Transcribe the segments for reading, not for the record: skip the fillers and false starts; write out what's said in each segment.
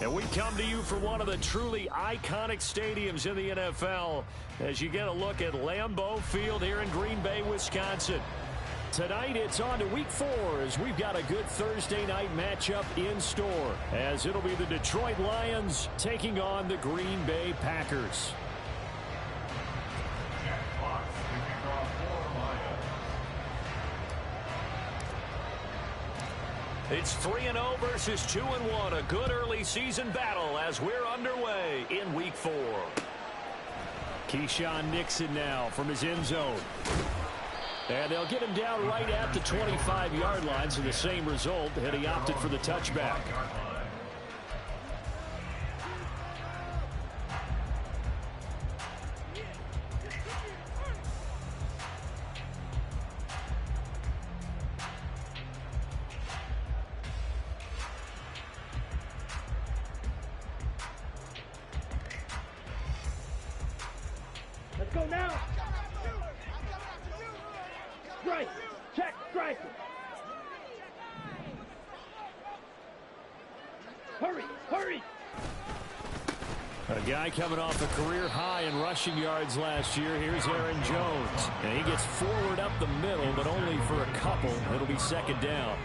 And we come to you from one of the truly iconic stadiums in the NFL as you get a look at Lambeau Field here in Green Bay, Wisconsin. Tonight it's on to week 4 as we've got a good Thursday night matchup in store as it'll be the Detroit Lions taking on the Green Bay Packers. It's 3-0 versus 2-1. A good early season battle as we're underway in week 4. Keyshawn Nixon now from his end zone. And they'll get him down right at the 25-yard line, so the same result, and he opted for the touchback. Let's go now. Strike. Check. Strike. Hurry. Hurry. A guy coming off a career high in rushing yards last year. Here's Aaron Jones. And he gets forward up the middle, but only for a couple. It'll be second down.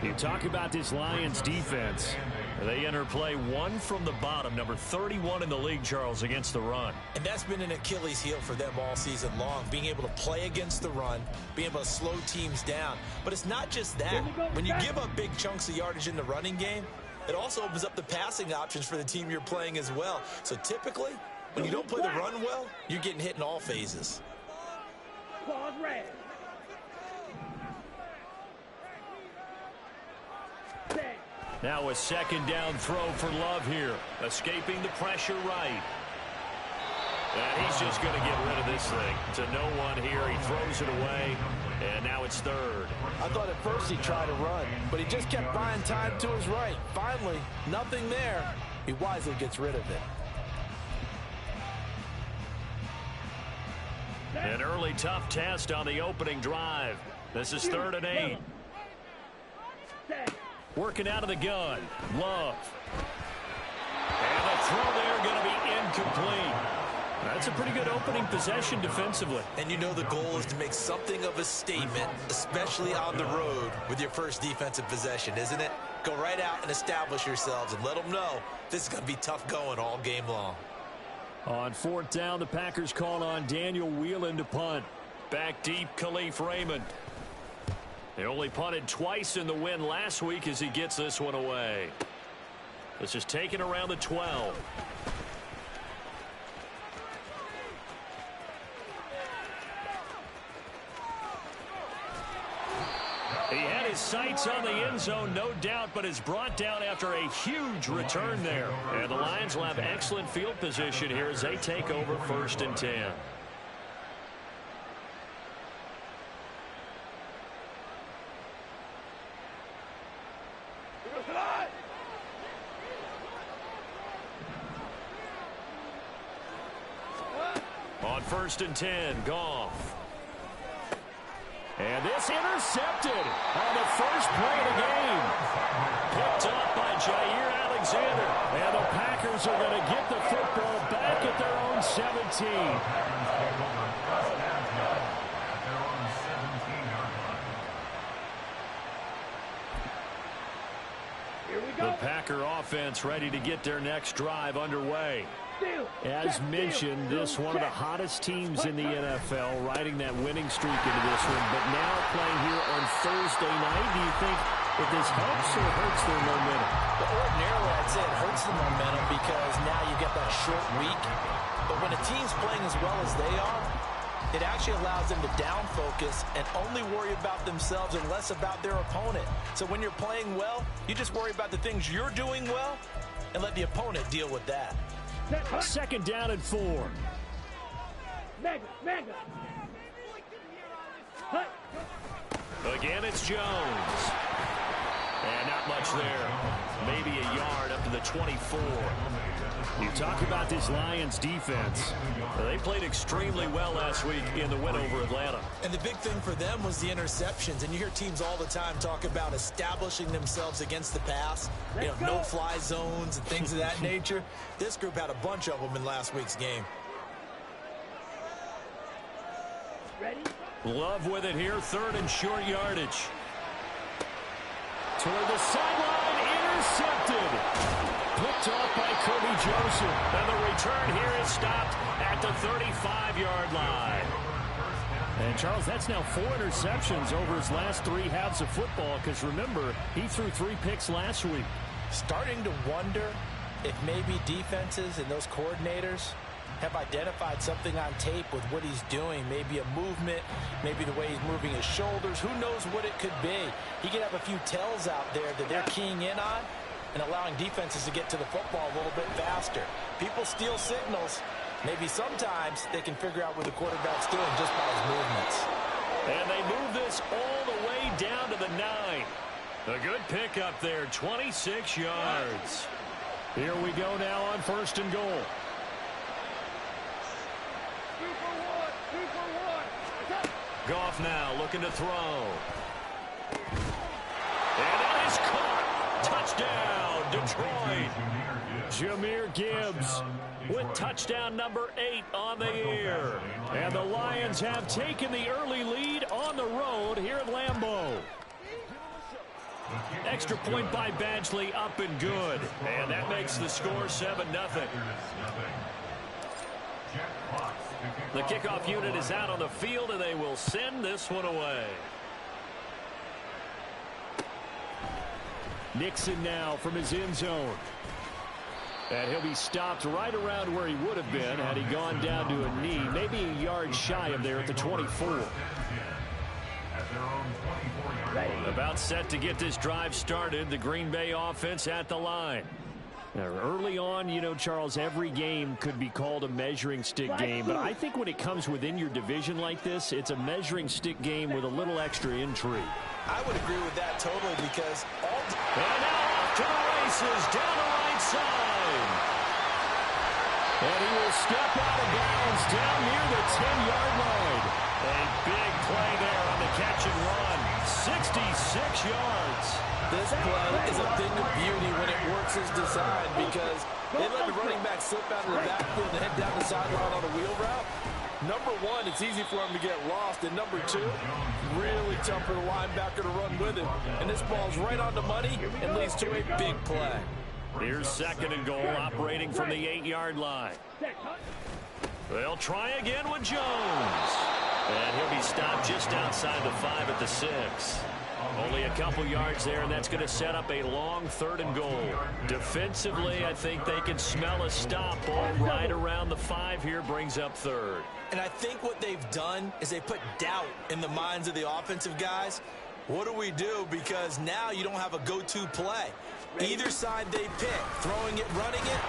You talk about this Lions defense. They enter play one from the bottom, number 31 in the league, Charles, against the run. And that's been an Achilles heel for them all season long, being able to play against the run, being able to slow teams down. But it's not just that. When you give up big chunks of yardage in the running game, it also opens up the passing options for the team you're playing as well. So typically, when you don't play the run well, you're getting hit in all phases. Claws red. Now a second down throw for Love here. Escaping the pressure right. And he's just going to get rid of this thing. To no one here. He throws it away. And now it's third. I thought at first he tried to run, but he just kept buying time to his right. Finally, nothing there. He wisely gets rid of it. An early tough test on the opening drive. This is 3rd and 8. Working out of the gun. Love. And the throw there going to be incomplete. That's a pretty good opening possession defensively. And you know the goal is to make something of a statement, especially on the road with your first defensive possession, isn't it? Go right out and establish yourselves and let them know this is going to be tough going all game long. On 4th down, the Packers call on Daniel Whelan to punt. Back deep, Khalif Raymond. They only punted twice in the win last week as he gets this one away. This is taken around the 12. He had his sights on the end zone, no doubt, but is brought down after a huge return there. And the Lions will have excellent field position here as they take over 1st and 10. On 1st and 10, Goff. And this intercepted on the first play of the game. Picked up by Jair Alexander. And the Packers are going to get the football back at their own 17. The Packer offense ready to get their next drive underway. As mentioned, this one of the hottest teams in the NFL, riding that winning streak into this one. But now playing here on Thursday night, do you think that this helps or hurts their momentum? Well, ordinarily, I'd say it hurts the momentum because now you get that short week. But when a team's playing as well as they are, it actually allows them to down focus and only worry about themselves and less about their opponent. So when you're playing well, you just worry about the things you're doing well and let the opponent deal with that. Second down and 4. Mega. Again, it's Jones. And not much there. Maybe a yard up to the 24. You talk about this Lions defense. They played extremely well last week in the win over Atlanta. And the big thing for them was the interceptions. And you hear teams all the time talk about establishing themselves against the pass. You know, no-fly zones and things of that nature. This group had a bunch of them in last week's game. Ready? Love with it here, third and short yardage. Toward the sideline, intercepted. Picked off by Kirby Joseph. And the return here is stopped at the 35-yard line. And, Charles, that's now 4 interceptions over his last 3 halves of football, because, remember, he threw 3 picks last week. Starting to wonder if maybe defenses and those coordinators have identified something on tape with what he's doing. Maybe a movement, maybe the way he's moving his shoulders. Who knows what it could be? He could have a few tells out there that they're keying in on and allowing defenses to get to the football a little bit faster. People steal signals. Maybe sometimes they can figure out what the quarterback's doing just by his movements. And they move this all the way down to the 9. A good pickup there, 26 yards. Here we go now on 1st and goal. 2 for 1. 2 for 1. Goff now looking to throw. And it is caught. Touchdown, Detroit. Jahmyr Gibbs with touchdown number 8 on the year. And the Lions have taken the early lead on the road here at Lambeau. Extra point by Badgley, up and good. And that makes the score 7-0. The kickoff unit is out on the field, and they will send this one away. Nixon now from his end zone. And he'll be stopped right around where he would have been had he gone down to a knee, maybe a yard shy of there at the 24. About set to get this drive started, the Green Bay offense at the line. Now, early on, you know, Charles, every game could be called a measuring stick game, but I think when it comes within your division like this, it's a measuring stick game with a little extra intrigue. I would agree with that totally because all... And now off to the races down the right side. And he will step out of bounds down near the 10-yard line. A big play there on the catch and run. 66 yards. This play is a thing of beauty when it works as designed because they let the running back slip out of the backfield and head down the sideline on a wheel route. Number one, it's easy for him to get lost. And number two, really tough for the linebacker to run with him. And this ball's right on the money and leads to a big play. Here's 2nd and goal, operating from the 8-yard line. They'll try again with Jones. And he'll be stopped just outside the 5 at the 6. Only a couple yards there, and that's going to set up a long 3rd and goal. Defensively, I think they can smell a stop. Ball right around the 5 here brings up 3rd. And I think what they've done is they put doubt in the minds of the offensive guys. What do we do? Because now you don't have a go-to play. Either side they pick, throwing it, running it,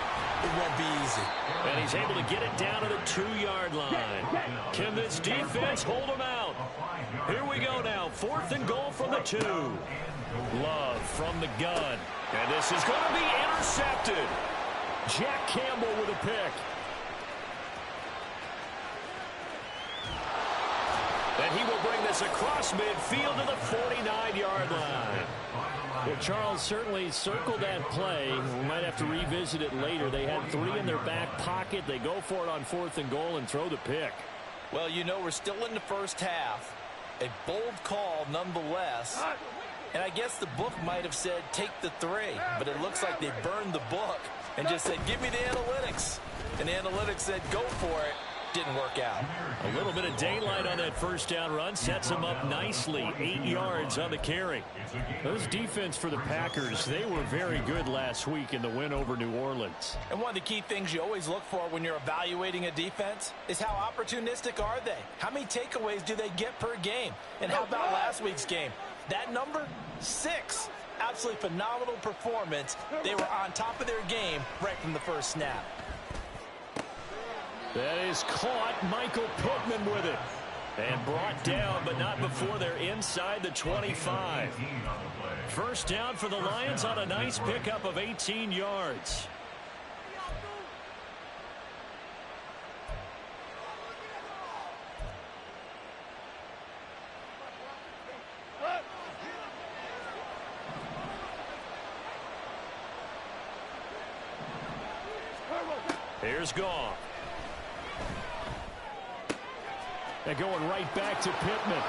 it won't be easy. And he's able to get it down to the 2-yard line. Can this defense hold him out? Here we go now, 4th and goal from the 2. Love from the gun. And this is going to be intercepted. Jack Campbell with a pick. And he will bring this across midfield to the 49-yard line. Well, Charles certainly circled that play. We might have to revisit it later. They had 3 in their back pocket. They go for it on 4th and goal and throw the pick. Well, you know, we're still in the first half. A bold call nonetheless. And I guess the book might have said take the 3, but it looks like they burned the book and just said give me the analytics. And the analytics said go for it. Didn't work out. A little bit of daylight on that first down run sets them up nicely. 8 yards on the carry. Those defense for the Packers, they were very good last week in the win over New Orleans. And one of the key things you always look for when you're evaluating a defense is how opportunistic are they? How many takeaways do they get per game? And how about last week's game? That number, 6. Absolutely phenomenal performance. They were on top of their game right from the first snap. That is caught. Michael Pittman with it. And brought down, but not before they're inside the 25. First down for the Lions on a nice pickup of 18 yards. Here's Goff. They're going right back to Pittman.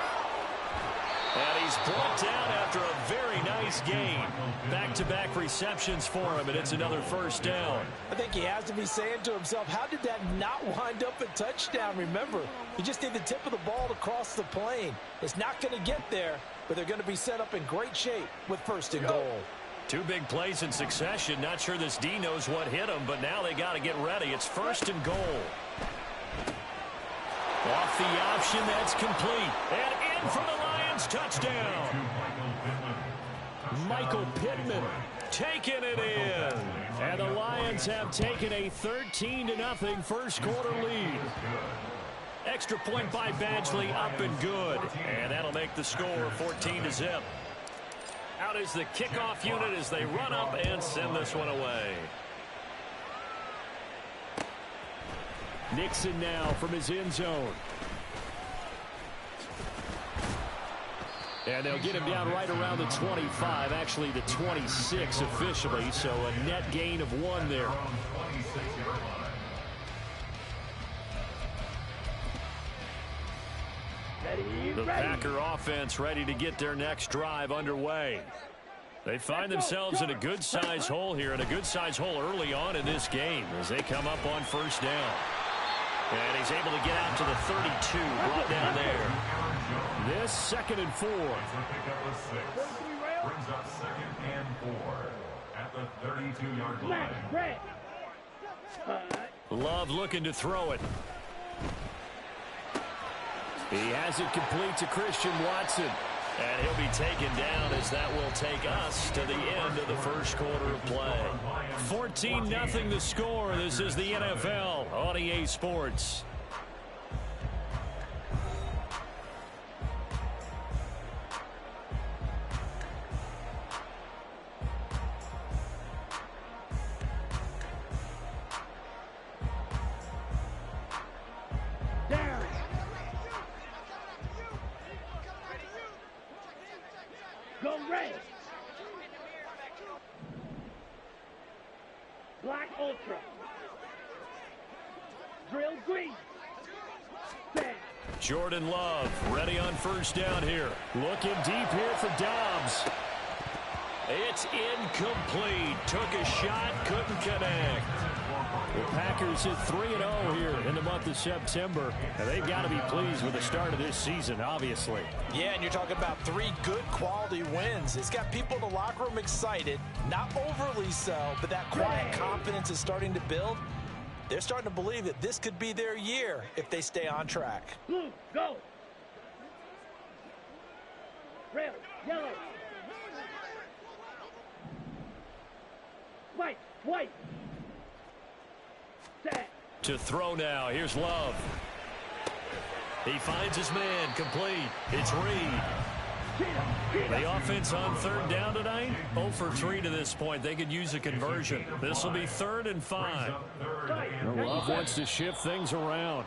And he's brought down after a very nice game. Back-to-back receptions for him, and it's another first down. I think he has to be saying to himself, how did that not wind up a touchdown? Remember, you just need the tip of the ball to cross the plane. It's not going to get there, but they're going to be set up in great shape with first and goal. Two big plays in succession. Not sure this D knows what hit him, but now they got to get ready. It's first and goal. Off the option, that's complete. And in for the Lions, touchdown. Michael Pittman taking it in. And the Lions have taken a 13-0 first quarter lead. Extra point by Badgley, up and good. And that'll make the score 14-0. Out is the kickoff unit as they run up and send this one away. Nixon now from his end zone. And they'll get him down right around the 25, actually the 26 officially, so a net gain of 1 there. The Packer offense ready to get their next drive underway. They find themselves in a good-sized hole here, and a good-sized hole early on in this game as they come up on first down. And he's able to get out to the 32, brought down there. This 2nd and 4. Brings up 2nd and 4 at the 32-yard line. Love looking to throw it. He has it complete to Christian Watson. And he'll be taken down as that will take us to the end of the first quarter of play. 14-0 the score. This is the NFL on EA Sports. Go red. Black Ultra. Drill green. Set. Jordan Love ready on first down here. Looking deep here for Dobbs. It's incomplete. Took a shot, couldn't connect. The Packers hit 3-0 here in the month of September, and they've got to be pleased with the start of this season, obviously. Yeah, and you're talking about 3 good quality wins. It's got people in the locker room excited, not overly so, but that quiet confidence is starting to build. They're starting to believe that this could be their year if they stay on track. Blue, go. Red, yellow. White, white. Set. To throw now. Here's Love. He finds his man. Complete. It's Reed. The offense on third down tonight, 0 for 3 to this point. They could use a conversion. This will be 3rd and 5. Love wants to shift things around.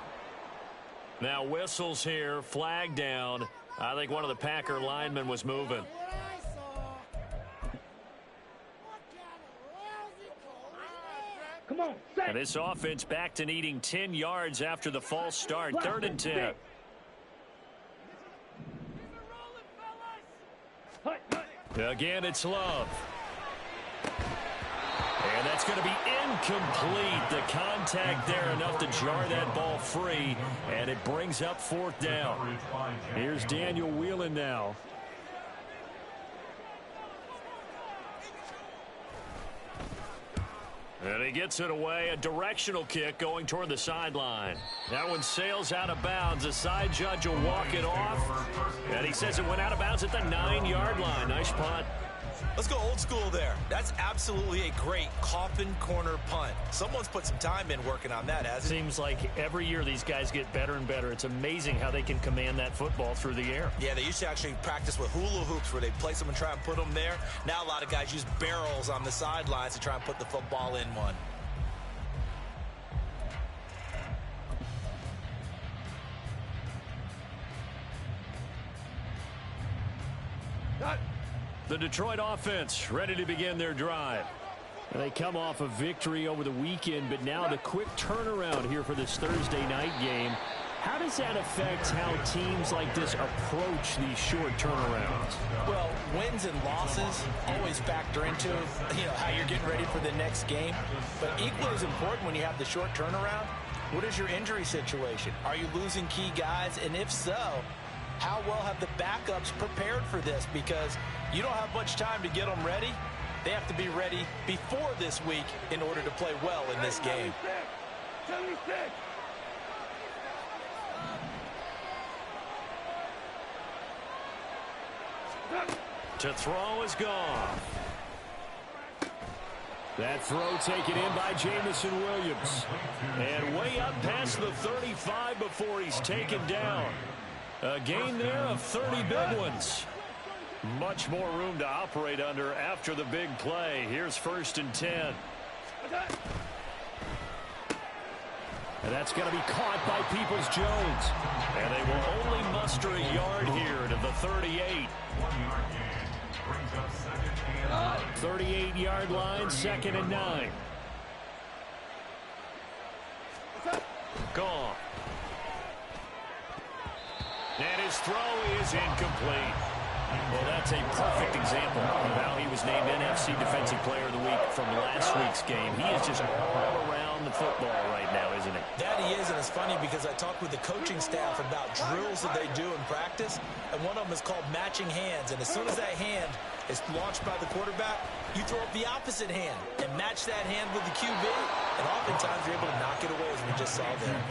Now whistles here. Flag down. I think one of the Packer linemen was moving. Come on, set. And this offense back to needing 10 yards after the false start. 3rd and 10. Again, it's Love. And that's going to be incomplete. The contact there enough to jar that ball free, and it brings up 4th down. Here's Daniel Whelan now. And he gets it away, a directional kick going toward the sideline. That one sails out of bounds. The side judge will walk it off. And he says it went out of bounds at the 9-yard line. Nice punt. Let's go old school there. That's absolutely a great coffin corner punt. Someone's put some time in working on that, hasn't it? Seems like every year these guys get better and better. It's amazing how they can command that football through the air. Yeah, they used to actually practice with hula hoops where they place them and try and put them there. Now a lot of guys use barrels on the sidelines to try and put the football in one. The Detroit offense ready to begin their drive. And they come off a victory over the weekend, but now the quick turnaround here for this Thursday night game. How does that affect how teams like this approach these short turnarounds? Well, wins and losses always factor into, how you're getting ready for the next game. But equally as important when you have the short turnaround, what is your injury situation? Are you losing key guys? And if so, how well have the backups prepared for this? Because you don't have much time to get them ready. They have to be ready before this week in order to play well in this game. 76. To throw is gone. That throw taken in by Jameson Williams. And way up past the 35 before he's taken down. A gain there of 30 big ones. Much more room to operate under after the big play. Here's 1st and 10. And that's going to be caught by Peoples-Jones. And they will only muster a yard here to the 38. 38-yard line, 2nd and 9. Gone. And his throw is incomplete. Well, that's a perfect example of how he was named NFC Defensive Player of the Week from last week's game. He is just all around the football right now, isn't he? That he is, and it's funny because I talked with the coaching staff about drills that they do in practice, and one of them is called matching hands. And as soon as that hand is launched by the quarterback, you throw up the opposite hand and match that hand with the QB, and oftentimes you're able to knock it away, as we just saw there.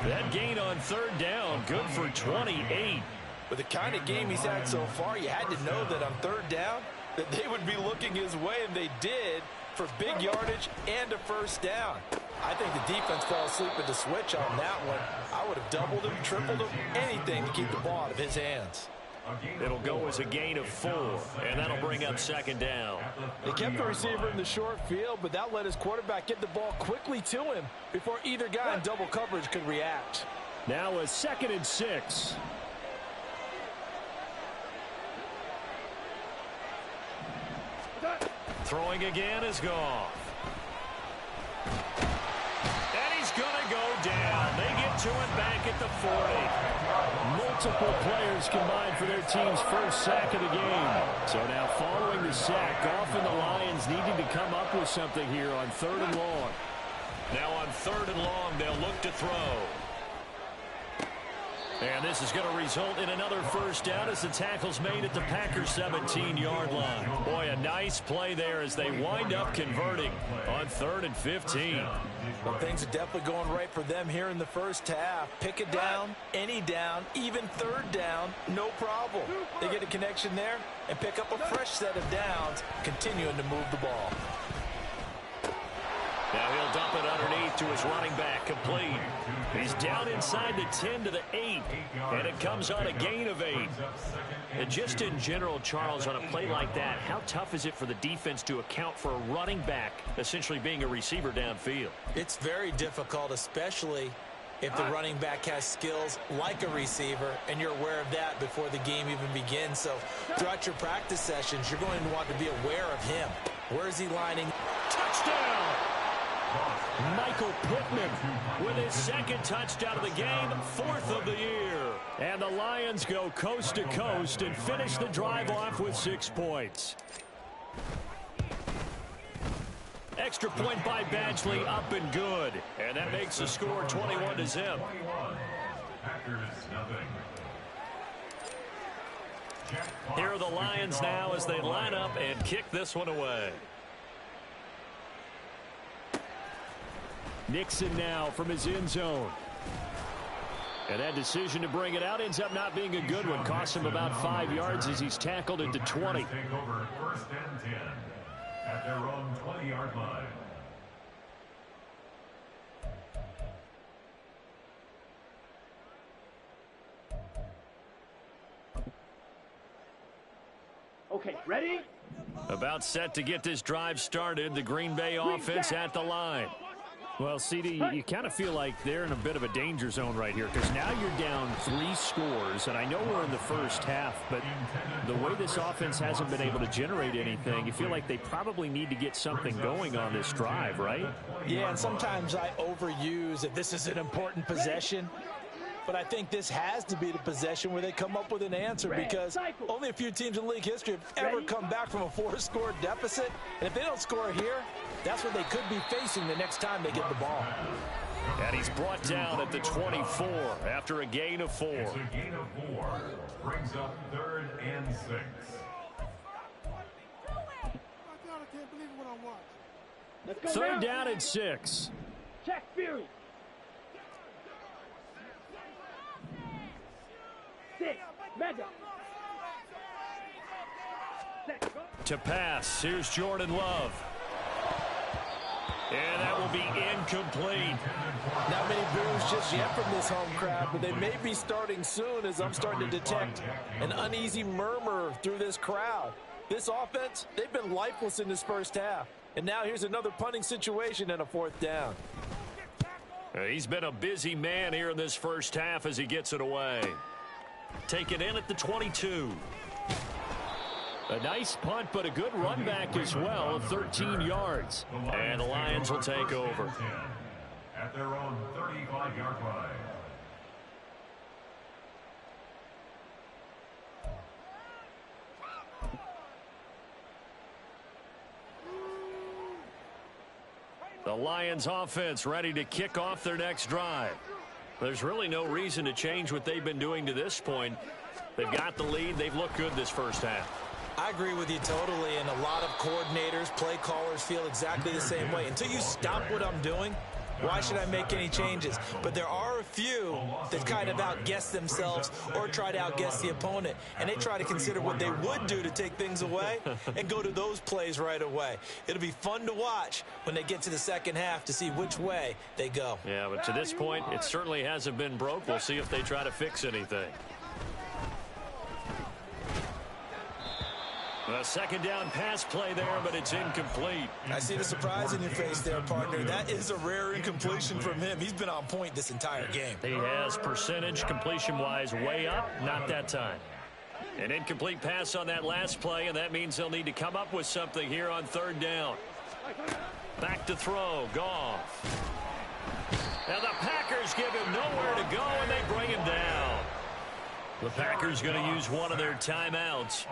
That gain on 3rd down, good for 28. With the kind of game he's had so far, you had to know that on 3rd down that they would be looking his way, and they did, for big yardage and a 1st down. I think the defense fell asleep at the switch on that one. I would have doubled him, tripled him, anything to keep the ball out of his hands. It'll go as a gain of 4, and that'll bring up 2nd down. They kept the receiver in the short field, but that let his quarterback get the ball quickly to him before either guy in double coverage could react. Now a 2nd and 6. Throwing again is gone. And he's going to go down. They get to it back at the 40. Multiple players combined for their team's first sack of the game. So now following the sack, Goff and the Lions needing to come up with something here on 3rd and long. Now on 3rd and long, they'll look to throw. And this is going to result in another 1st down as the tackle's made at the Packers' 17-yard line. Boy, a nice play there as they wind up converting on 3rd and 15. Well, things are definitely going right for them here in the first half. Pick it down, any down, even 3rd down, no problem. They get a connection there and pick up a fresh set of downs, continuing to move the ball. Now he'll dump it underneath to his running back, complete. He's down inside the 10 to the 8, and it comes on a gain of 8. And just in general, Charles, on a play like that, how tough is it for the defense to account for a running back essentially being a receiver downfield? It's very difficult, especially if the running back has skills like a receiver, and you're aware of that before the game even begins. So throughout your practice sessions, you're going to want to be aware of him. Where is he lining? Touchdown! Michael Pittman with his 2nd touchdown of the game, 4th of the year. And the Lions go coast to coast and finish the drive off with 6 points. Extra point by Badgley, up and good. And that makes the score 21-0. Here are the Lions now as they line up and kick this one away. Nixon now from his end zone. And that decision to bring it out ends up not being a good one. Costs him about 5 yards as he's tackled into 20. Take over 1st and 10 at their own 20-yard line. Okay, ready? About set to get this drive started. The Green Bay offense at the line. Well, CD, you kind of feel like they're in a bit of a danger zone right here because now you're down 3 scores, and I know we're in the first half, but the way this offense hasn't been able to generate anything, you feel like they probably need to get something going on this drive, right? Yeah, and sometimes I overuse that this is an important possession. But I think this has to be the possession where they come up with an answer because only a few teams in league history have ever come back from a 4-score deficit. And if they don't score here, that's what they could be facing the next time they get the ball. And he's brought down at the 24 after a gain of 4. It's a gain of 4. Brings up 3rd and 6. Let's go 3rd down and 6. Check Fury. 6. Mega. 6. To pass, here's Jordan Love. And that will be incomplete. Not many boos just yet from this home crowd, but they may be starting soon as I'm starting to detect an uneasy murmur through this crowd. This offense, they've been lifeless in this first half. And now here's another punting situation and a 4th down. He's been a busy man here in this first half as he gets it away. Taken in at the 22. A nice punt, but a good run back as well of 13 yards. And the Lions will take over. At their own 35-yard line. The Lions offense ready to kick off their next drive. There's really no reason to change what they've been doing to this point. They've got the lead. They've looked good this first half. I agree with you totally, and a lot of coordinators, play callers feel exactly the same way. Until you stop what I'm doing, why should I make any changes? But there are a few that kind of outguess themselves or try to outguess the opponent, and they try to consider what they would do to take things away and go to those plays right away. It'll be fun to watch when they get to the second half to see which way they go. Yeah, but to this point, it certainly hasn't been broke. We'll see if they try to fix anything. A 2nd down pass play there, but it's incomplete. I see the surprise in your face there, partner. That is a rare incompletion from him. He's been on point this entire game. He has percentage completion-wise way up, not that time. An incomplete pass on that last play, and that means they'll need to come up with something here on 3rd down. Back to throw, Goff. Now the Packers give him nowhere to go, and they bring him down. The Packers going to use one of their timeouts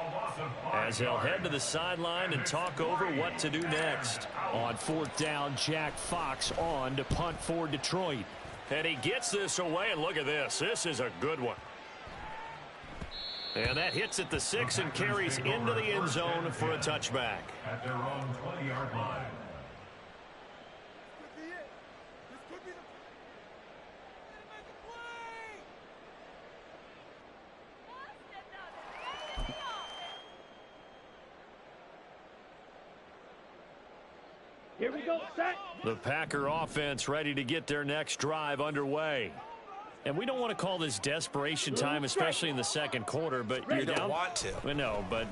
as they'll head to the sideline and talk over what to do next. On 4th down, Jack Fox on to punt for Detroit. And he gets this away, and look at this. This is a good one. And that hits at the 6 and carries into the end zone for a touchback. At their own 20-yard line. Here we go, set. The Packer offense ready to get their next drive underway. And we don't want to call this desperation time, especially in the second quarter, but you're You down. don't want to. Well, no, but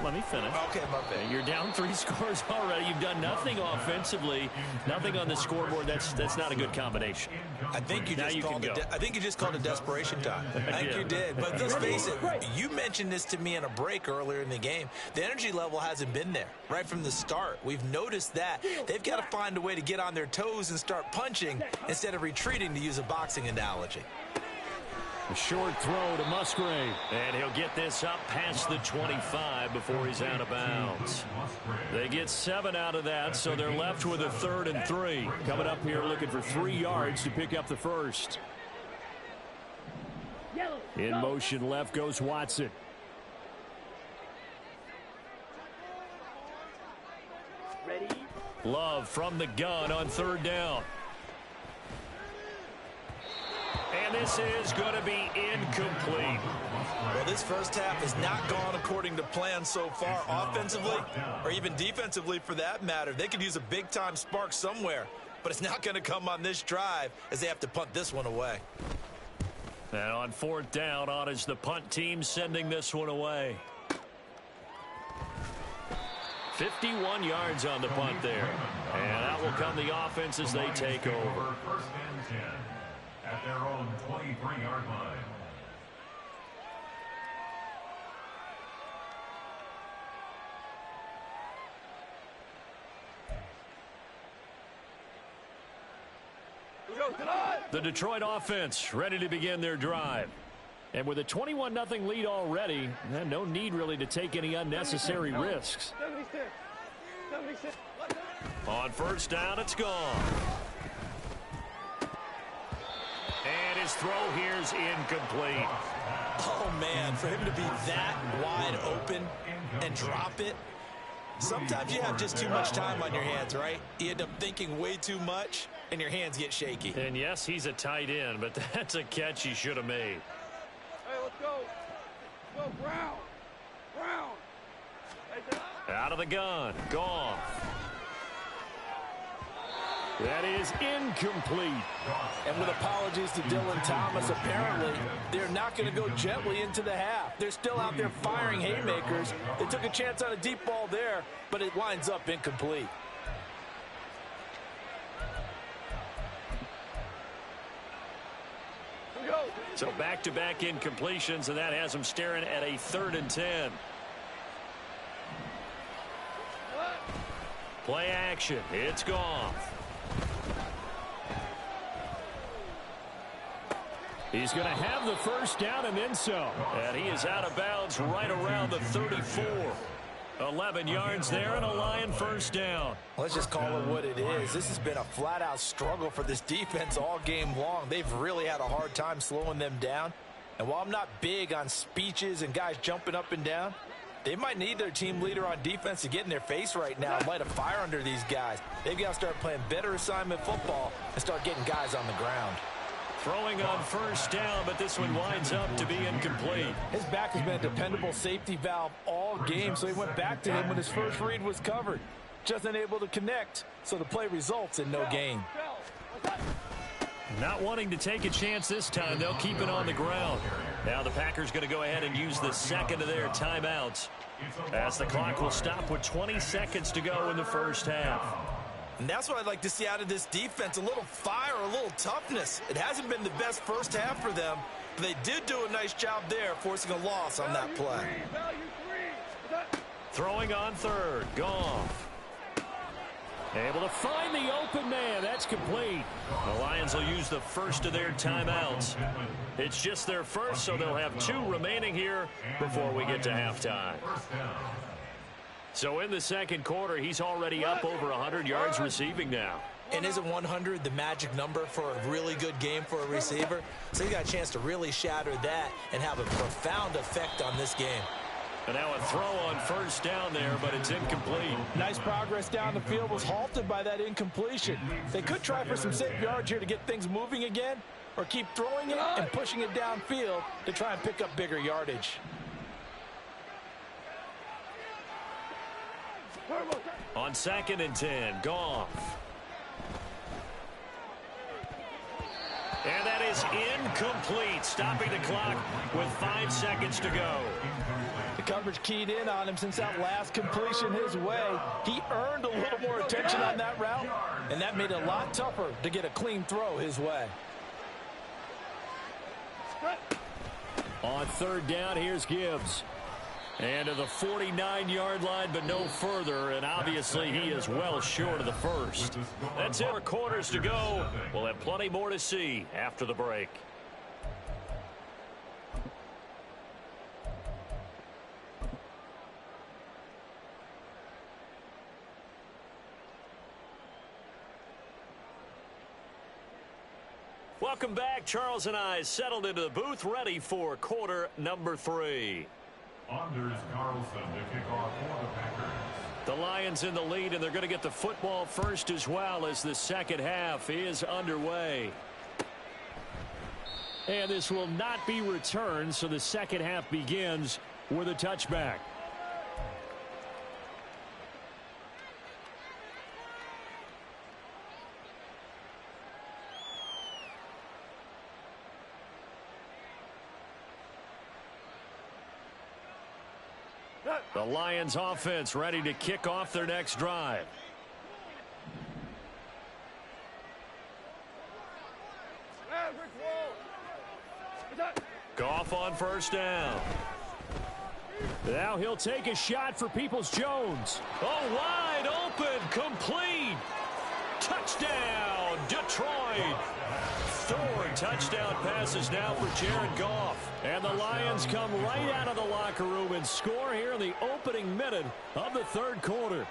let me finish. Okay, my bad. You're down 3 scores already. You've done nothing offensively, nothing on the scoreboard. That's not a good combination. I think you Now just you called can it. go. I think you just called it desperation time. I think Yeah. you did. But let's face it. You mentioned this to me in a break earlier in the game. The energy level hasn't been there right from the start. We've noticed that they've got to find a way to get on their toes and start punching instead of retreating, to use a boxing analogy. A short throw to Musgrave. And he'll get this up past the 25 before he's out of bounds. They get 7 out of that, so they're left with a 3rd and 3. Coming up here looking for 3 yards to pick up the first. In motion left goes Watson. Ready? Love from the gun on 3rd down. And this is going to be incomplete. Well, this first half has not gone according to plan so far, offensively or even defensively for that matter. They could use a big-time spark somewhere, but it's not going to come on this drive as they have to punt this one away. And on fourth down, on is the punt team sending this one away. 51 yards on the punt there. And out will come the offense as they take over. First and 10 at their own 23-yard line. The Detroit offense ready to begin their drive. And with a 21-0 lead already, no need really to take any unnecessary risks. 76. On first down, it's gone. And his throw here's incomplete. Oh, man, for him to be that wide open and drop it. Sometimes you have just too much time on your hands, right? You end up thinking way too much, and your hands get shaky. And yes, he's a tight end, but that's a catch he should have made. Hey, let's go. Let's go, Brown. Brown. Out of the gun. Gone. That is incomplete. And with apologies to Dylan Thomas, apparently they're not going to go gently into the half. They're still out there firing haymakers. They took a chance on a deep ball there, but it winds up incomplete. So back-to-back incompletions, and that has them staring at a 3rd and 10. Play action. It's gone. He's going to have the first down and then some. And he is out of bounds right around the 34. 11 yards there and a Lion first down. Let's just call it what it is. This has been a flat-out struggle for this defense all game long. They've really had a hard time slowing them down. And while I'm not big on speeches and guys jumping up and down, they might need their team leader on defense to get in their face right now and light a fire under these guys. They've got to start playing better assignment football and start getting guys on the ground. Throwing on first down, but this one winds up to be incomplete. His back has been a dependable safety valve all game, so he went back to him when his first read was covered. Just unable to connect, so the play results in no gain. Not wanting to take a chance this time, they'll keep it on the ground. Now the Packers going to go ahead and use the second of their timeouts, as the clock will stop with 20 seconds to go in the first half. And that's what I'd like to see out of this defense, a little fire, a little toughness. It hasn't been the best first half for them, but they did do a nice job there, forcing a loss on that play. Throwing on third, Goff. Able to find the open man. That's complete. The Lions will use the first of their timeouts. It's just their first, so they'll have 2 remaining here before we get to halftime. So in the second quarter, he's already up over 100 yards receiving now. And isn't 100 the magic number for a really good game for a receiver? So he got a chance to really shatter that and have a profound effect on this game. And now a throw on first down there, but it's incomplete. Nice progress down the field was halted by that incompletion. They could try for some safe yards here to get things moving again, or keep throwing it and pushing it downfield to try and pick up bigger yardage. On 2nd and 10, Goff. And that is incomplete, stopping the clock with 5 seconds to go. The coverage keyed in on him since that last completion his way. He earned a little more attention on that route, and that made it a lot tougher to get a clean throw his way. On 3rd down, here's Gibbs. And to the 49-yard line, but no further, and obviously he is well short of the first. That's it. 4 quarters to go. We'll have plenty more to see after the break. Welcome back. Charles and I settled into the booth, ready for quarter number 3. Anders Carlson to kick off for the Packers. The Lions in the lead, and they're going to get the football first as well as the second half is underway. And this will not be returned, so the second half begins with a touchback. The Lions offense ready to kick off their next drive. Goff on first down. Now he'll take a shot for Peoples-Jones. Oh, wide open, complete. Touchdown, Detroit. 4 touchdown passes now for Jared Goff. And the Lions come right out of the locker room and score here in the opening minute of the third quarter.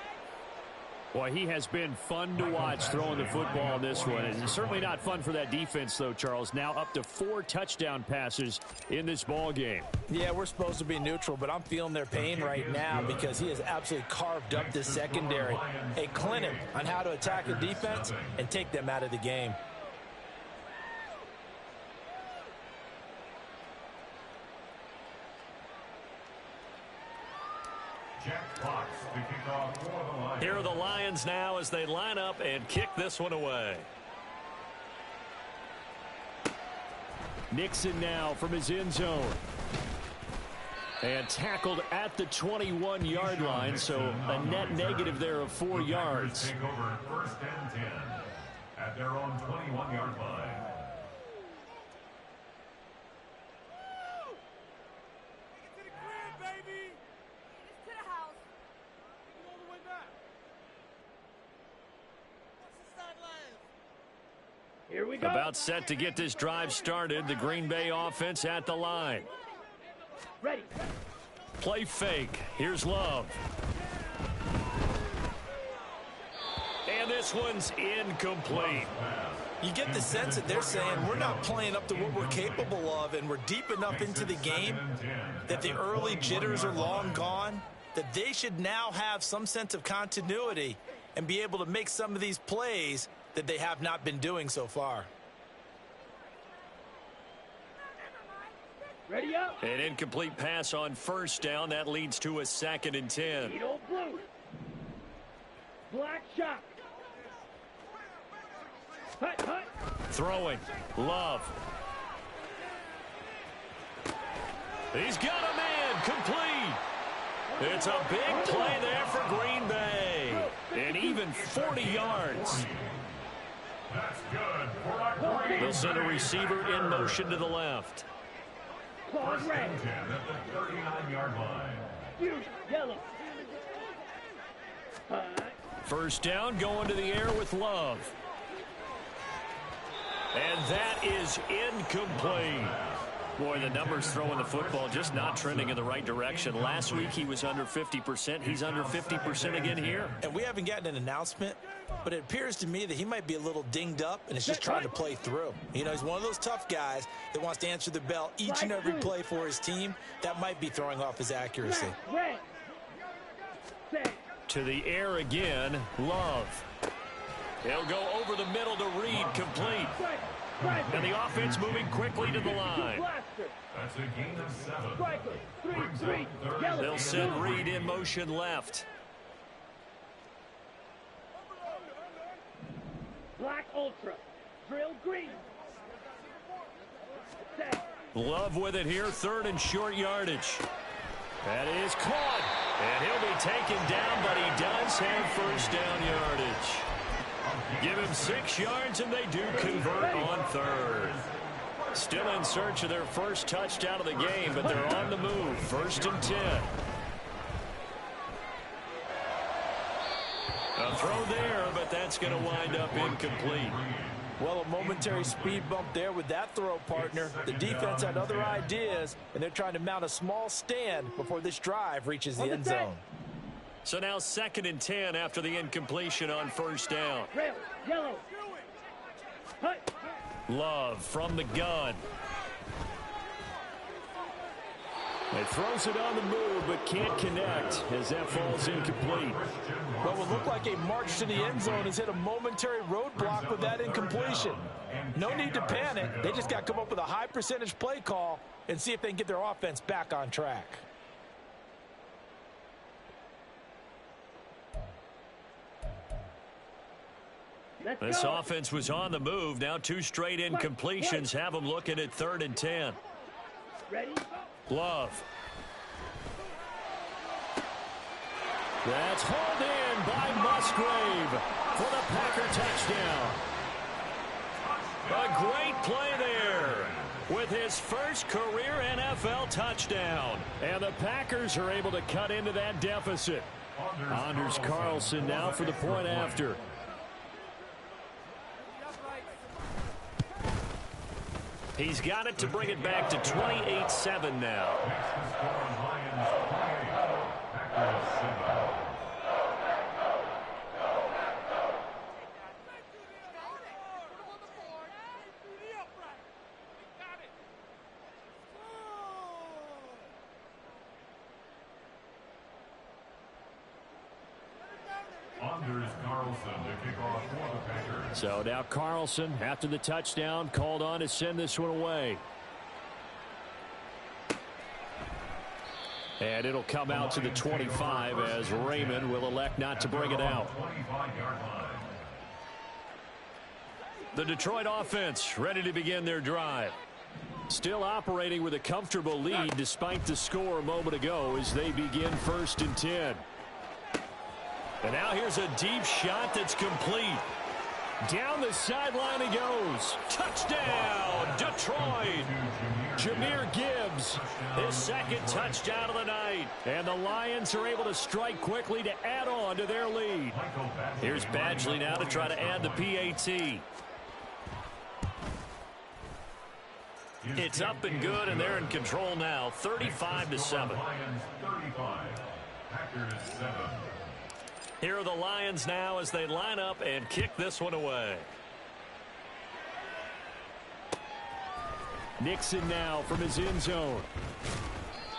Boy, he has been fun to watch throwing the football in this one. It's certainly not fun for that defense, though, Charles. Now up to 4 touchdown passes in this ball game. Yeah, we're supposed to be neutral, but I'm feeling their pain right now because he has absolutely carved up this secondary. A clinic on how to attack a defense and take them out of the game. Here are the Lions now as they line up and kick this one away. Nixon now from his end zone. And tackled at the 21-yard line, so a net negative there of 4 yards. Take over first and 10 at their own 21-yard line. Here we go. About set to get this drive started. The Green Bay offense at the line. Ready. Play fake. Here's Love. And this one's incomplete. You get the sense that they're saying we're not playing up to what we're capable of, and we're deep enough into the game that the early jitters are long gone, that they should now have some sense of continuity and be able to make some of these plays that they have not been doing so far. Ready up. An incomplete pass on first down. That leads to a 2nd and 10. Need old blue. Black shot. Hut, hut. Throwing. Love. He's got a man. Complete. It's a big play there for Green Bay. And even 40 yards. That's good for our Green They'll send a receiver in motion to the left. Claws red. at the 39-yard line. Huge yellow. Hut. First down, going to the air with Love. And that is incomplete. Boy, the numbers throwing the football just not trending in the right direction. Last week he was under 50%. He's under 50% again here. And we haven't gotten an announcement, but it appears to me that he might be a little dinged up and is just trying to play through. You know, he's one of those tough guys that wants to answer the bell each and every play for his team. That might be throwing off his accuracy. Red. Set. To the air again, Love. He'll go over the middle to Reed, complete. And the offense moving quickly to the line. That's a gain of 7. Striker. 3-3. Yellow. They'll send Reed in motion left. Black ultra. Drill green. Set. Love with it here, 3rd and short yardage. That is caught. And he'll be taken down, but he does have first down yardage. Give him 6 yards, and they do convert on 3rd. Still in search of their first touchdown of the game, but they're on the move. 1st and 10. A throw there, but that's going to wind up incomplete. Well, a momentary speed bump there with that throw, partner. The defense had other ideas, and they're trying to mount a small stand before this drive reaches the end zone. So now 2nd and 10 after the incompletion on first down. Red. Yellow. Hut. Love from the gun. It throws it on the move, but can't connect as that falls incomplete. What would look like a march to the end zone has hit a momentary roadblock with that incompletion. No need to panic. They just got to come up with a high percentage play call and see if they can get their offense back on track. This offense was on the move. Now 2 straight incompletions have them looking at 3rd and 10. Ready? Love. That's hauled in by Musgrave for the Packer touchdown. A great play there with his first career NFL touchdown. And the Packers are able to cut into that deficit. Anders Carlson now for the point after. He's got it to bring it back to 28-7 now. Anders Carlson to kick off for the Packers. So now Carlson, after the touchdown, called on to send this one away. And it'll come out to the 25 as Raymond will elect not to bring it out. The Detroit offense ready to begin their drive. Still operating with a comfortable lead despite the score a moment ago as they begin 1st and 10. And now here's a deep shot that's complete. Down the sideline he goes. Touchdown, Detroit. Jahmyr Gibbs, his 2nd touchdown of the night. And the Lions are able to strike quickly to add on to their lead. Here's Badgley now to try to add the PAT. It's up and good, and they're in control now, 35-7. Here are the Lions now as they line up and kick this one away. Nixon now from his end zone.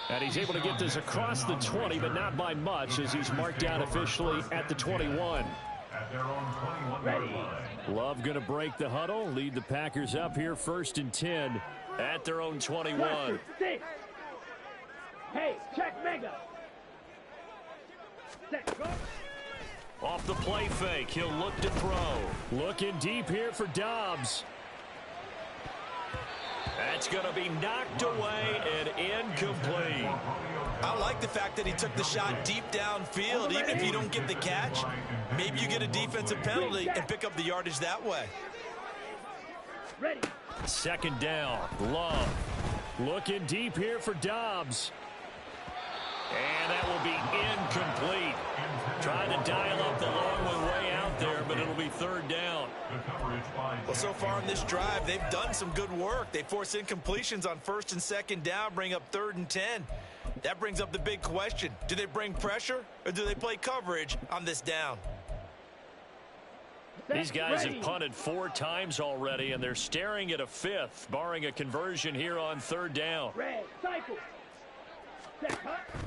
And he's able to get this across the 20, but not by much as he's marked out officially at the 21. Love going to break the huddle, lead the Packers up here 1st and 10 at their own 21. Hey, check mega. Set, go. Off the play fake, he'll look to throw. Looking deep here for Dobbs. That's going to be knocked away and incomplete. I like the fact that he took the shot deep downfield. Even if you don't get the catch, maybe you get a defensive penalty and pick up the yardage that way. Ready. 2nd down, Love. Looking deep here for Dobbs. And that will be incomplete. Trying to dial up the long one way out there, but it'll be 3rd down. Well, so far in this drive, they've done some good work. They force incompletions on 1st and 2nd down, bring up 3rd and 10. That brings up the big question. Do they bring pressure, or do they play coverage on this down? These guys have punted 4 times already, and they're staring at a 5th, barring a conversion here on 3rd down. Red, cycle.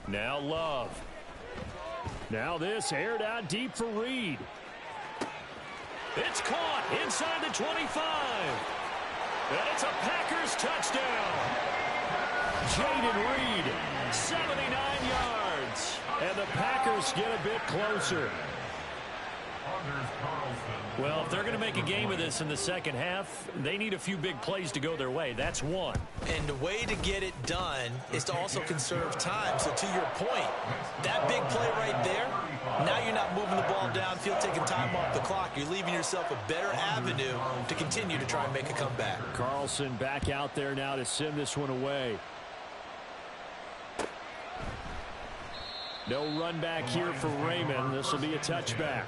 Now Love. Now this aired out deep for Reed. It's caught inside the 25. And it's a Packers touchdown. Jaden Reed, 79 yards. And the Packers get a bit closer. Well, if they're going to make a game of this in the 2nd half, they need a few big plays to go their way. That's one. And the way to get it done is to also conserve time. So to your point, that big play right there, now you're not moving the ball downfield, taking time off the clock. You're leaving yourself a better avenue to continue to try and make a comeback. Carlson back out there now to send this one away. No run back here for Raymond. This will be a touchback.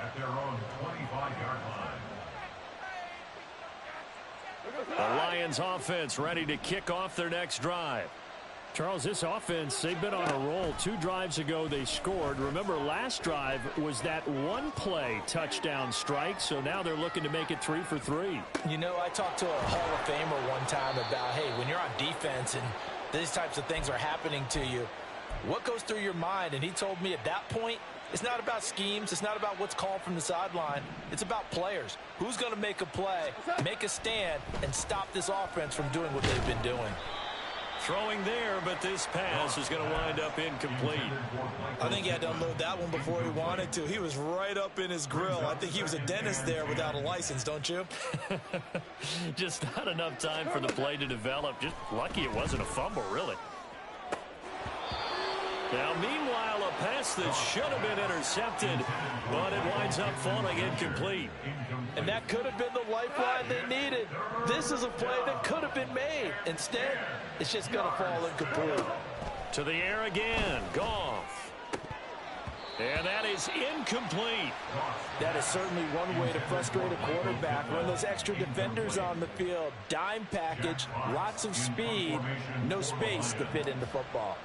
At their own 25-yard line. The Lions offense ready to kick off their next drive. Charles, this offense, they've been on a roll. 2 drives ago they scored. Remember, last drive was that 1-play touchdown strike, so now they're looking to make it 3 for 3. You know, I talked to a Hall of Famer one time about, hey, when you're on defense and these types of things are happening to you, what goes through your mind? And he told me at that point, It's not about schemes. It's not about what's called from the sideline. It's about players. Who's going to make a play, make a stand, and stop this offense from doing what they've been doing. Throwing there, but this pass is going to wind up incomplete. I think he had to unload that one before he wanted to. He was right up in his grill. I think he was a dentist there without a license, don't you? Just not enough time for the play to develop. Just lucky it wasn't a fumble, really. Now, meanwhile, a pass that should have been intercepted, but it winds up falling incomplete. And that could have been the lifeline they needed. This is a play that could have been made. Instead, it's just going to fall incomplete. To the air again, Goff. And that is incomplete. That is certainly one way to frustrate a quarterback. Run those extra defenders on the field. Dime package, lots of speed, no space to fit into football.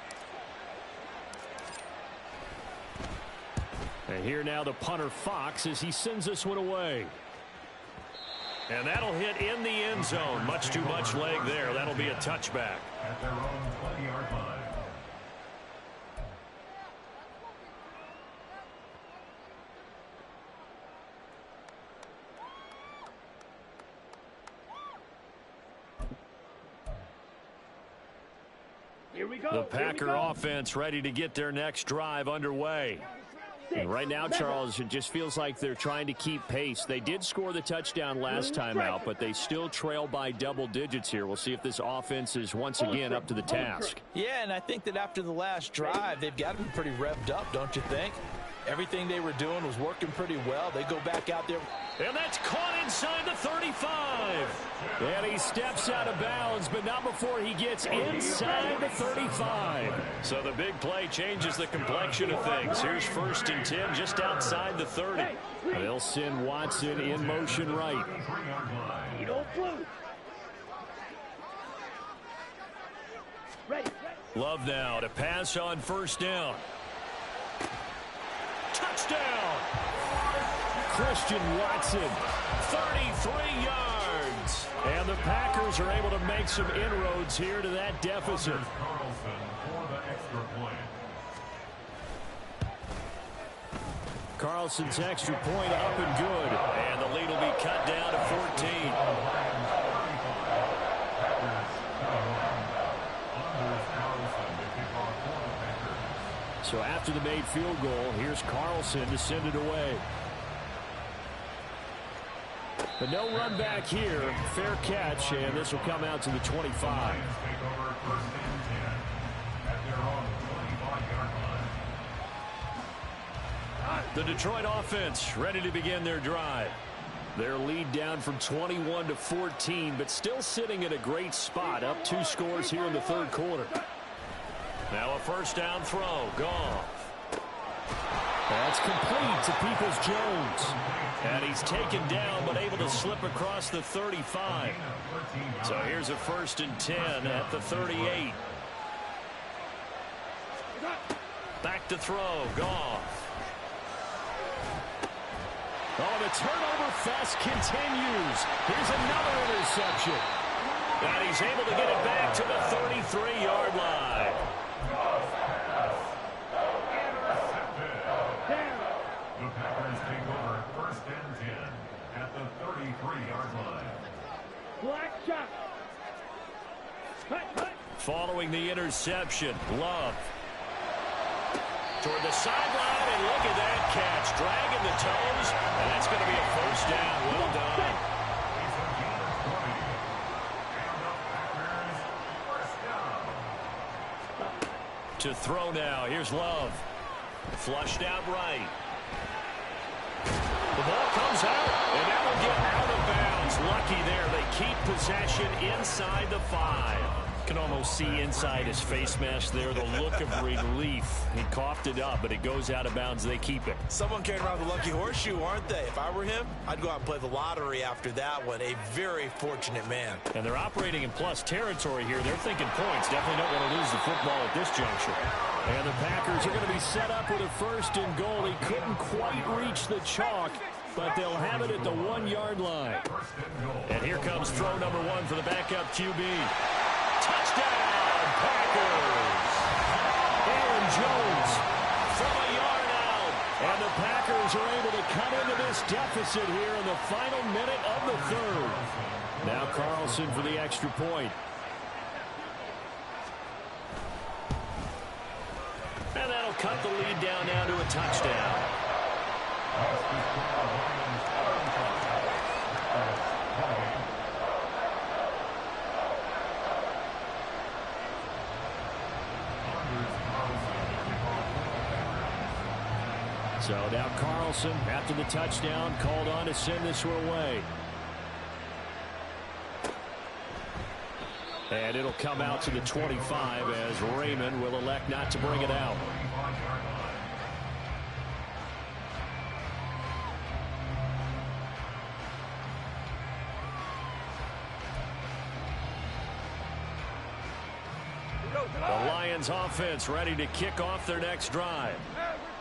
And here now the punter Fox as he sends this one away. And that'll hit in the end zone. Much too much leg there. That'll be a touchback. At their own 20-yard line. Here we go. The Packer offense ready to get their next drive underway. And right now, Charles, it just feels like they're trying to keep pace. They did score the touchdown last time out, but they still trail by double digits here. We'll see if this offense is once again up to the task. Yeah, and I think that after the last drive, they've got to be pretty revved up, don't you think? Everything they were doing was working pretty well. They go back out there. And that's caught inside the 35. And he steps out of bounds, but not before he gets inside the 35. So the big play changes the complexion of things. Here's 1st and 10 just outside the 30. They'll send Watson in motion right. Love now to pass on 1st down. Touchdown! Christian Watson, 33 yards. And the Packers are able to make some inroads here to that deficit. Carlson's extra point up and good. And the lead will be cut down to 14. So after the made field goal, here's Carlson to send it away. But no run back here. Fair catch, and this will come out to the 25. The Detroit offense ready to begin their drive. Their lead down from 21 to 14, but still sitting at a great spot. Up 2 scores here in the 3rd quarter. Now a 1st down throw. Goff. That's complete to Peoples-Jones. And he's taken down but able to slip across the 35. So here's a 1st and 10 at the 38. Back to throw. Goff. Oh, the turnover fest continues. Here's another interception. And he's able to get it back to the 33-yard line. The Packers take over 1st and 10 at the 33-yard line. Black shot. Following the interception, Love. Toward the sideline, and look at that catch. Dragging the toes, and that's going to be a 1st down. Well done. To throw now. Here's Love. Flushed out right. The ball comes out, and that will get out of bounds. Lucky there. They keep possession inside the 5. Can almost see inside his face mask there the look of relief. He coughed it up, but it goes out of bounds. They keep it. Someone carrying around the lucky horseshoe, aren't they? If I were him, I'd go out and play the lottery after that one. A very fortunate man. And they're operating in plus territory here. They're thinking points. Definitely don't want to lose the football at this juncture. And the Packers are going to be set up with a 1st and goal. He couldn't quite reach the chalk, but they'll have it at the 1-yard line. And here comes throw number 1 for the backup QB. Touchdown, Packers! Aaron Jones from a yard out. And the Packers are able to cut into this deficit here in the final minute of the third. Now Carlson for the extra point. And that'll cut the lead down now to a touchdown. So now Carlson, after the touchdown, called on to send this one away. And it'll come out to the 25 as Raymond will elect not to bring it out. The Lions offense ready to kick off their next drive.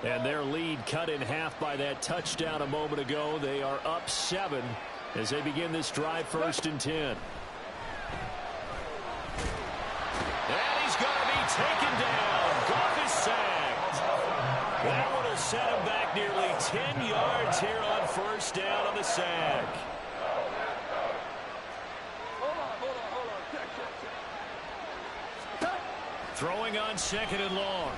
And their lead cut in half by that touchdown a moment ago. They are up 7 as they begin this drive, 1st and 10. And he's going to be taken down. Goff is sacked. That one will set him back nearly 10 yards here on 1st down on the sack. Throwing on 2nd and long.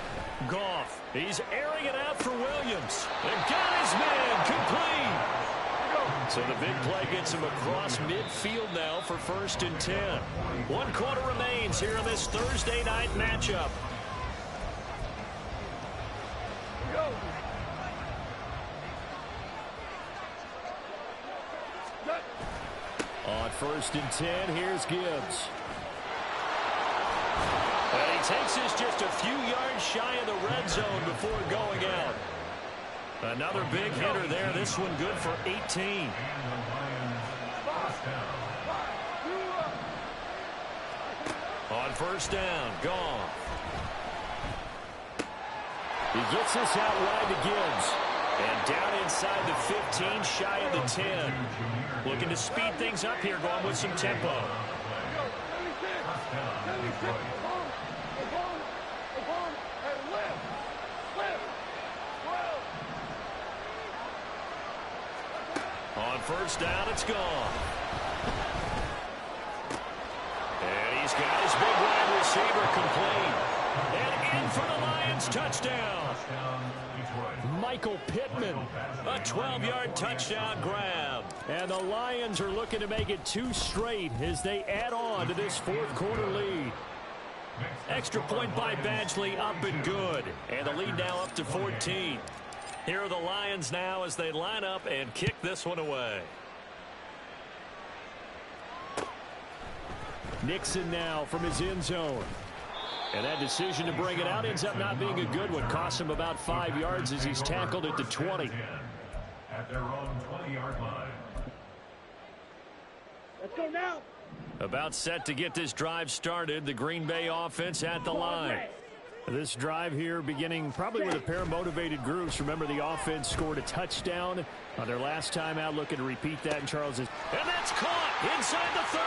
Goff, he's airing it out for Williams. And got his man complete. So the big play gets him across midfield now for 1st and 10. 1 quarter remains here in this Thursday night matchup. On 1st and 10, here's Gibbs. And he takes this just a few yards shy of the red zone before going out. Another big hitter there. This one good for 18. On 1st down, Goff. He gets this out wide to Gibbs. And down inside the 15, shy of the 10. Looking to speed things up here, going with some tempo. On 1st down, it's gone. And he's got his big wide receiver complete. And in for the Lions, touchdown. Michael Pittman, a 12-yard touchdown grab. And the Lions are looking to make it 2 straight as they add on to this 4th quarter lead. Extra point by Badgley, up and good. And the lead now up to 14. Here are the Lions now as they line up and kick this one away. Nixon now from his end zone. And that decision to bring it out ends up not being a good one. Costs him about 5 yards as he's tackled at the 20. At their own 20-yard line. Let's go now. About set to get this drive started. The Green Bay offense at the line. This drive here beginning probably with a pair of motivated groups. Remember, the offense scored a touchdown on their last time out. Looking to repeat that in Charles's. And that's caught inside the 30.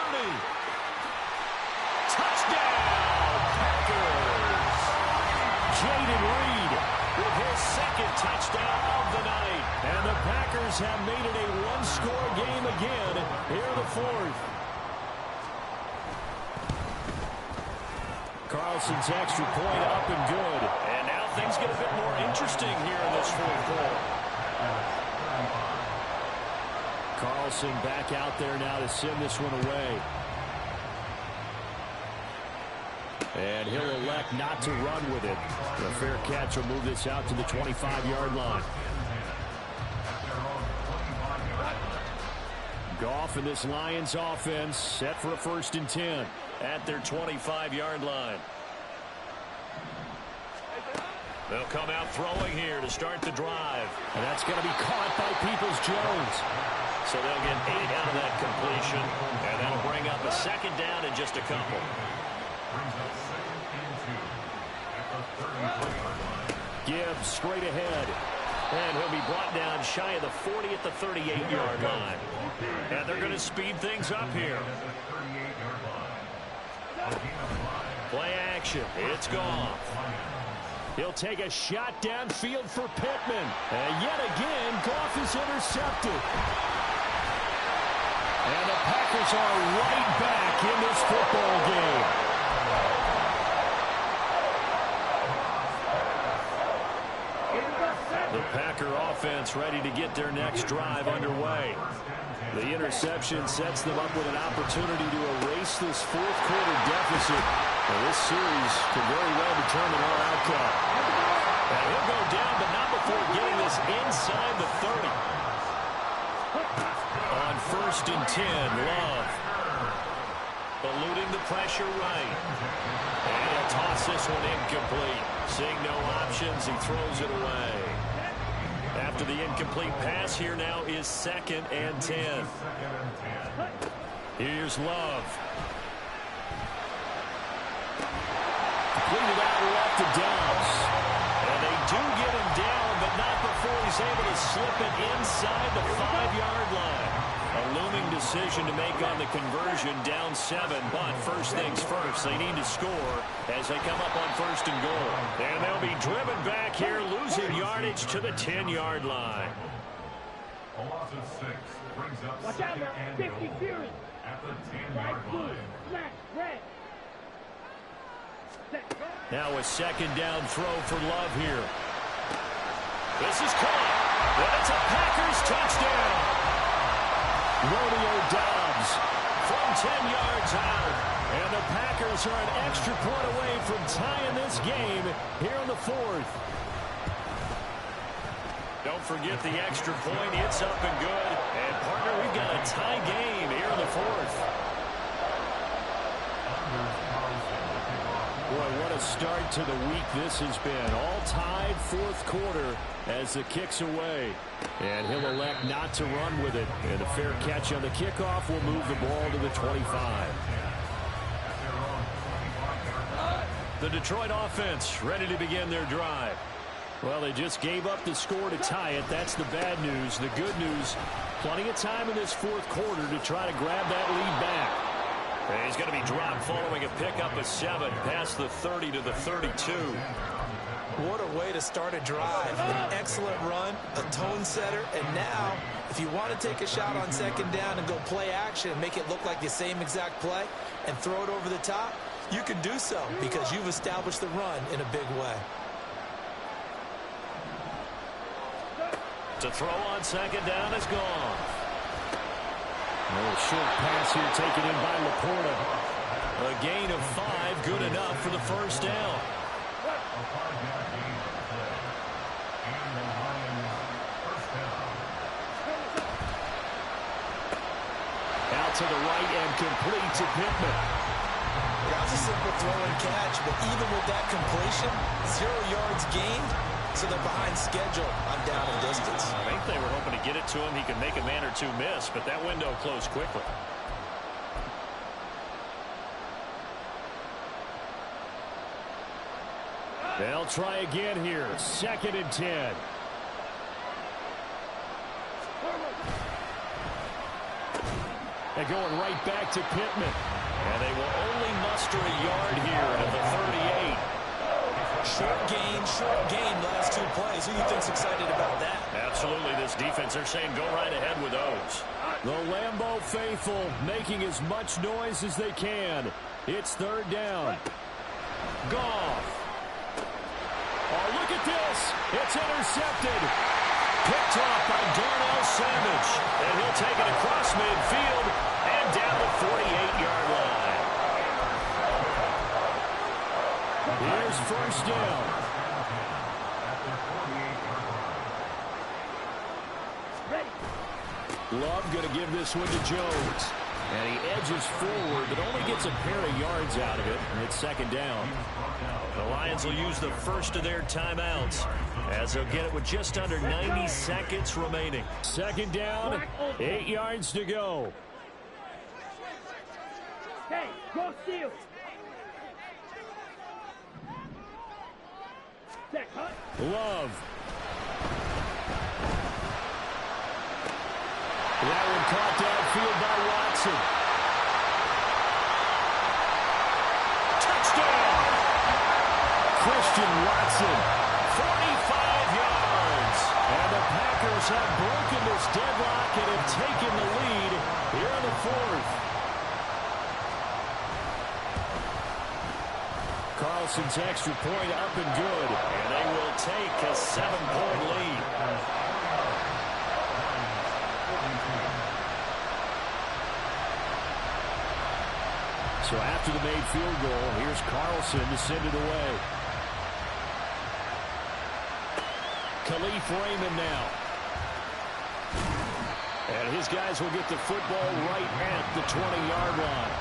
Touchdown, Packers. Jaden Reed with his 2nd touchdown of the night. And the Packers have made it a 1-score game again here in the 4th. Carlson's extra point up and good. And now things get a bit more interesting here in this 4th quarter. Carlson back out there now to send this one away. And he'll elect not to run with it. A fair catch will move this out to the 25-yard line. Goff and this Lions offense set for a 1st and 10 at their 25-yard line. They'll come out throwing here to start the drive. And that's going to be caught by Peoples-Jones. So they'll get 8 out of that completion. And that'll bring up a 2nd down in just a couple. Gibbs straight ahead. And he'll be brought down shy of the 40 at the 38-yard line. And they're going to speed things up here. Play action. It's gone. He'll take a shot downfield for Pittman. And yet again, Goff is intercepted. And the Packers are right back in this football game. The Packer offense ready to get their next drive underway. The interception sets them up with an opportunity to erase this fourth quarter deficit. And this series could very well determine our outcome. And he'll go down, but not before getting this inside the 30. On 1st and 10, Love. Eluding the pressure right. And he'll toss this one incomplete. Seeing no options, he throws it away. After the incomplete pass, here now is 2nd and 10. Here's Love. Completed out left to Dobbs. And they do get him down, but not before he's able to slip it inside the 5-yard line. A looming decision to make on the conversion, down 7, but first things first, they need to score as they come up on 1st and goal. And they'll be driven back here, losing yardage to the 10-yard line. A loss of 6 brings up Watch out, 2nd and 50 goal series. at the 10-yard line. Flat, red. Now a 2nd down throw for Love here. This is caught. And it's a Packers touchdown. Romeo Dobbs from 10 yards out. And the Packers are an extra point away from tying this game here in the 4th. Don't forget the extra point. It's up and good. And, partner, we've got a tie game here in the 4th. Boy, what a start to the week this has been. All tied 4th quarter as the kick's away. And he'll elect not to run with it. And a fair catch on the kickoff will move the ball to the 25. The Detroit offense ready to begin their drive. Well, they just gave up the score to tie it. That's the bad news. The good news, plenty of time in this 4th quarter to try to grab that lead back. And he's going to be dropped following a pickup of 7 past the 30 to the 32. What a way to start a drive. An excellent run, a tone setter, and now, if you want to take a shot on 2nd down and go play action and make it look like the same exact play and throw it over the top, you can do so because you've established the run in a big way. To throw on 2nd down is gone. A short pass here taken in by Laporta. A gain of 5, good enough for the 1st down. Out to the right and complete to Pittman. That was a simple throw and catch, but even with that completion, 0 yards gained, so they're behind schedule on down and distance. I think they were hoping to get it to him. He could make a man or two miss, but that window closed quickly. They'll try again here. 2nd and 10. They're going right back to Pittman. And they will only muster a yard here at the 38. Short gain last 2 plays. Who do you think's excited about that? Absolutely. This defense, they're saying go right ahead with those. The Lambeau faithful making as much noise as they can. It's 3rd down. Goff. Oh, look at this. It's intercepted. Picked off by Darnell Savage. And he'll take it across midfield and down the 48-yard line. Here's 1st down. Love going to give this one to Jones. And he edges forward, but only gets a pair of yards out of it. And it's 2nd down. The Lions will use the first of their timeouts as they'll get it with just under 90 seconds remaining. 2nd down, 8 yards to go. Hey, go steal. Love. That one caught downfield by Watson. Touchdown! Christian Watson have broken this deadlock and have taken the lead here in the fourth. Carlson's extra point up and good. And they will take a 7-point lead. So after the made field goal, here's Carlson to send it away. Khalif Raymond now. And his guys will get the football right at the 20-yard line.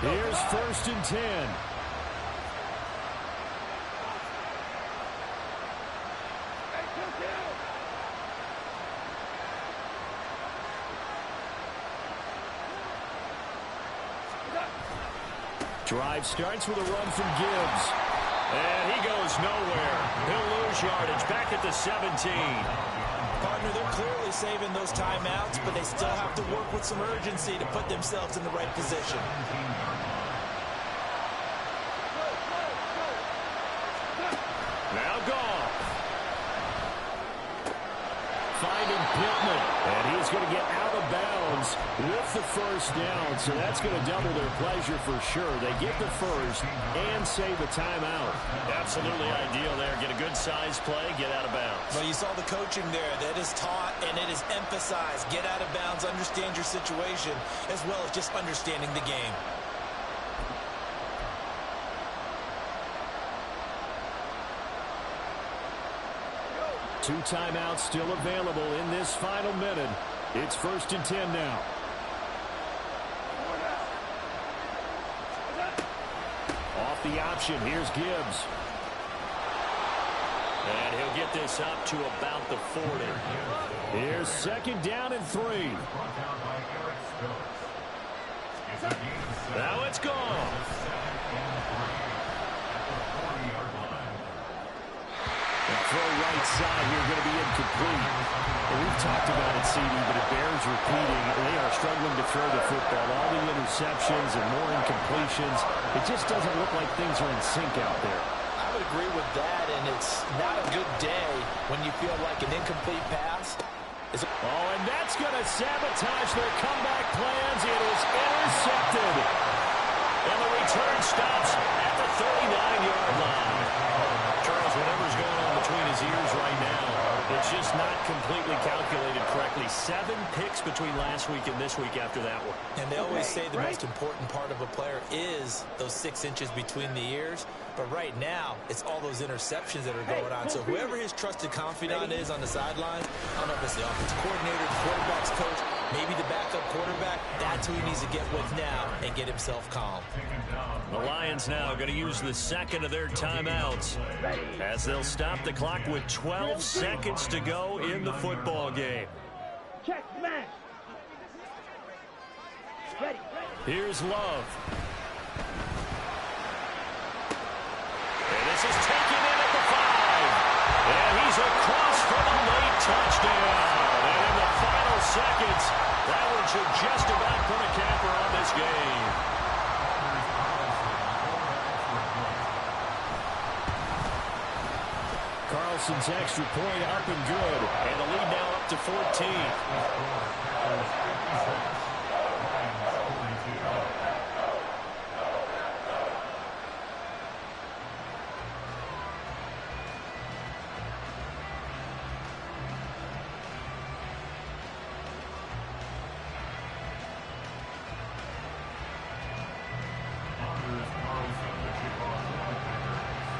Here's 1st and 10. Drive starts with a run from Gibbs. And he goes nowhere. He'll lose yardage back at the 17. Partner, they're clearly saving those timeouts, but they still have to work with some urgency to put themselves in the right position. Now Goff. Finding Pittman. And he's going to get out of bounds with the first down. So that's going to double their pleasure for sure. They get the first and save a timeout. Absolutely ideal there. Get a good size play, get out of bounds. Well, you saw the coaching there. That is taught and it is emphasized. Get out of bounds, understand your situation, as well as just understanding the game. Two timeouts still available in this final minute. It's 1st and 10 now. Off the option, here's Gibbs. And he'll get this up to about the 40. Here's 2nd down and 3. Now it's gone. Throw right side here going to be incomplete. And we've talked about it, CD, but it bears repeating. They are struggling to throw the football. All the interceptions and more incompletions. It just doesn't look like things are in sync out there. I would agree with that, and it's not a good day when you feel like an incomplete pass. And that's going to sabotage their comeback plans. It is intercepted. And the return stops at the 39-yard line. Charles, whatever's going on between his ears right now, it's just not completely calculated correctly. 7 picks between last week and this week after that one. And they always say the most important part of a player is those 6 inches between the ears. But right now, it's all those interceptions that are going on. So whoever his trusted confidant is on the sidelines, I don't know if it's the offensive coordinator, the quarterback's coach, maybe the backup quarterback, that's who he needs to get with now and get himself calm. The Lions now going to use the 2nd of their timeouts as they'll stop the clock with 12 seconds to go in the football game. Check, smash. Ready. Here's Love. And this is taken in at the 5. And he's across for the late touchdown. And in the final seconds, that one should just about put a capper on this game. Carlson's extra point up and good. And the lead now up to 14.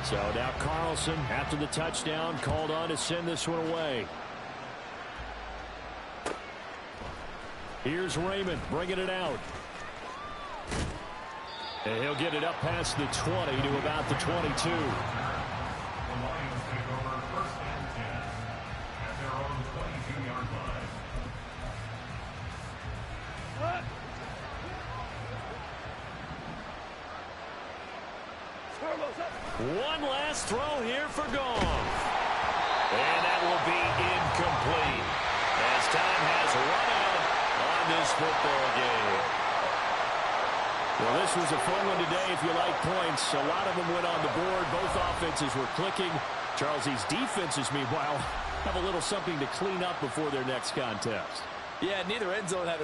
So now Carlson, after the touchdown, called on to send this one away. Here's Raymond bringing it out. And he'll get it up past the 20 to about the 22. One last throw here for Goff. And that will be incomplete as time has run out on this football game. Well, this was a fun one today if you like points. A lot of them went on the board. Both offenses were clicking. Charlesie's defenses, meanwhile, have a little something to clean up before their next contest. Yeah, neither end zone had